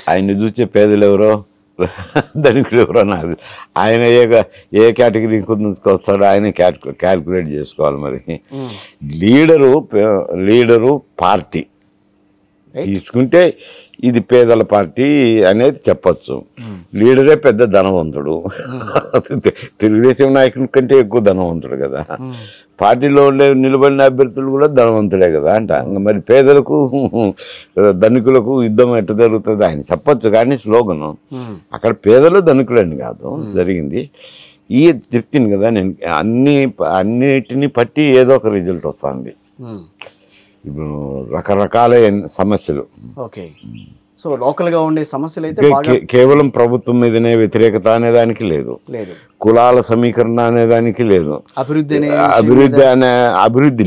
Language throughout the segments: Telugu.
ఆయన్ని చూసే పేదలు ఎవరో ధనికులు ఎవరో నాకు ఆయన ఏ కేటగిరీ వస్తాడో ఆయన క్యాల్కులేట్ చేసుకోవాలి. మరి లీడరు పార్టీ తీసుకుంటే ఇది పేదల పార్టీ అనేది చెప్పచ్చు. లీడరే పెద్ద ధనవంతుడు, తెలుగుదేశం నాయకుని కంటే ఎక్కువ ధనవంతుడు కదా. పార్టీలో నిలబడిన అభ్యర్థులు కూడా ధనవంతుడే కదా అంట. మరి పేదలకు ధనికులకు యుద్ధం ఎట్టు జరుగుతుంది ఆయన చెప్పచ్చు. కానీ స్లోగను అక్కడ పేదలు ధనికులని కాదు జరిగింది. ఈ చెప్పింది కదా నేను అన్నిటిని పట్టి ఏదో ఒక రిజల్ట్ వస్తుంది. ఇప్పుడు రకరకాల సమస్యలు సో లోకల్గా ఉండే సమస్యలు అయితే కేవలం ప్రభుత్వం మీదనే వ్యతిరేకత అనేదానికి లేదు, కులాల సమీకరణ అనేదానికి లేదు, అభివృద్ధి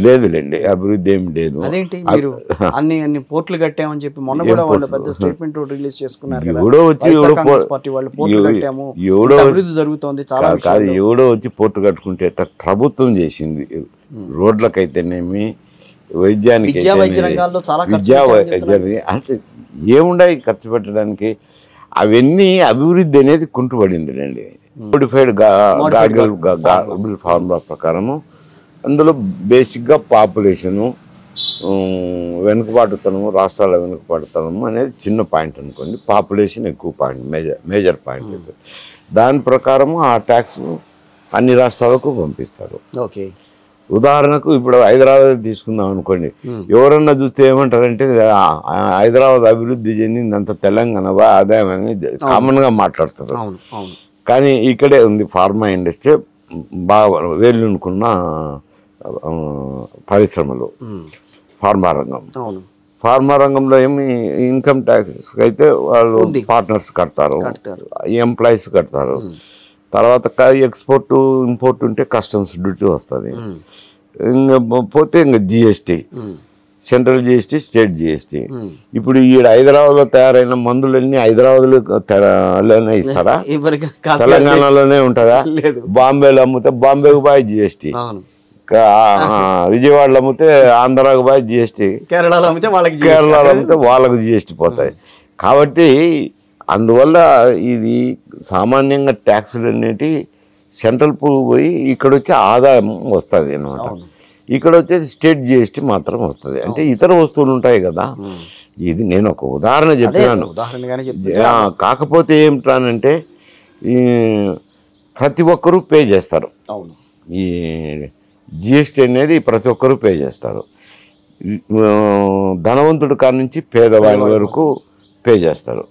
లేదులేండి. అభివృద్ధి ఏమి లేదు. అదేంటి మీరు అన్ని పోర్టులు కట్టామని చెప్పి మొన్న కూడా వాళ్ళు పెద్ద స్టేట్మెంట్ రిలీజ్ చేసుకున్నారు. ఎవడో వచ్చి అభివృద్ధి జరుగుతోంది చాలా కాదు, ఎవడో వచ్చి పోర్టు కట్టుకుంటే ప్రభుత్వం చేసింది. రోడ్లకైతేనేమి వైద్యానికి అంటే ఏముండాయి ఖర్చు పెట్టడానికి. అవన్నీ అభివృద్ధి అనేది కుంటుపడిందిలేండి. మోడిఫైడ్ గార్గిల్ ఫార్ములా ప్రకారము అందులో బేసిక్గా పాపులేషను, వెనుకబాటుతనము, రాష్ట్రాల వెనుకబాటుతనము అనేది చిన్న పాయింట్ అనుకోండి. పాపులేషన్ ఎక్కువ పాయింట్, మేజర్ పాయింట్. దాని ప్రకారము ఆ ట్యాక్స్ అన్ని రాష్ట్రాలకు పంపిస్తారు. ఉదాహరణకు ఇప్పుడు హైదరాబాద్ తీసుకుందాం అనుకోండి. ఎవరన్నా చూస్తే ఏమంటారంటే హైదరాబాద్ అభివృద్ధి చెందిందంత తెలంగాణ ఆదాయం అని కామన్గా మాట్లాడతారు. కానీ ఇక్కడే ఉంది ఫార్మా ఇండస్ట్రీ, బాగా వేలునుకున్న పరిశ్రమలు. ఫార్మా రంగంలో ఏమి ఇన్కమ్ ట్యాక్స్ అయితే వాళ్ళు పార్ట్నర్స్ కడతారు, ఎంప్లాయీస్ కడతారు. తర్వాత ఎక్స్పోర్ట్ ఇంపోర్ట్ ఉంటే కస్టమ్స్ డ్యూటీ వస్తుంది. ఇంకా పోతే ఇంకా GST, central GST, state GST. ఇప్పుడు ఈ హైదరాబాద్లో తయారైన మందులన్నీ హైదరాబాద్లోనే ఇస్తారా? తెలంగాణలోనే ఉంటుందా? బాంబేలో అమ్మితే బాంబేకు బాయ్ జిఎస్టీ, విజయవాడలో అమ్మితే ఆంధ్రాకు బాయ్ జిఎస్టీ, కేరళలో అమ్మితే వాళ్ళకు జిఎస్టీ పోతాయి. కాబట్టి అందువల్ల ఇది సామాన్యంగా ట్యాక్సులు అనేవి సెంట్రల్ పోయి ఇక్కడ వచ్చి ఆదాయం వస్తుంది అన్నమాట. ఇక్కడ వచ్చేది స్టేట్ జిఎస్టీ మాత్రం వస్తుంది. అంటే ఇతర వస్తువులు ఉంటాయి కదా. ఇది నేను ఒక ఉదాహరణ చెప్పినాను. కాకపోతే ఏమిటానంటే ప్రతి ఒక్కరూ పే చేస్తారు. ఈ జిఎస్టీ అనేది ప్రతి ఒక్కరూ పే చేస్తారు. ధనవంతుడి కాడ నుంచి పేదవాళ్ళ వరకు పే చేస్తారు.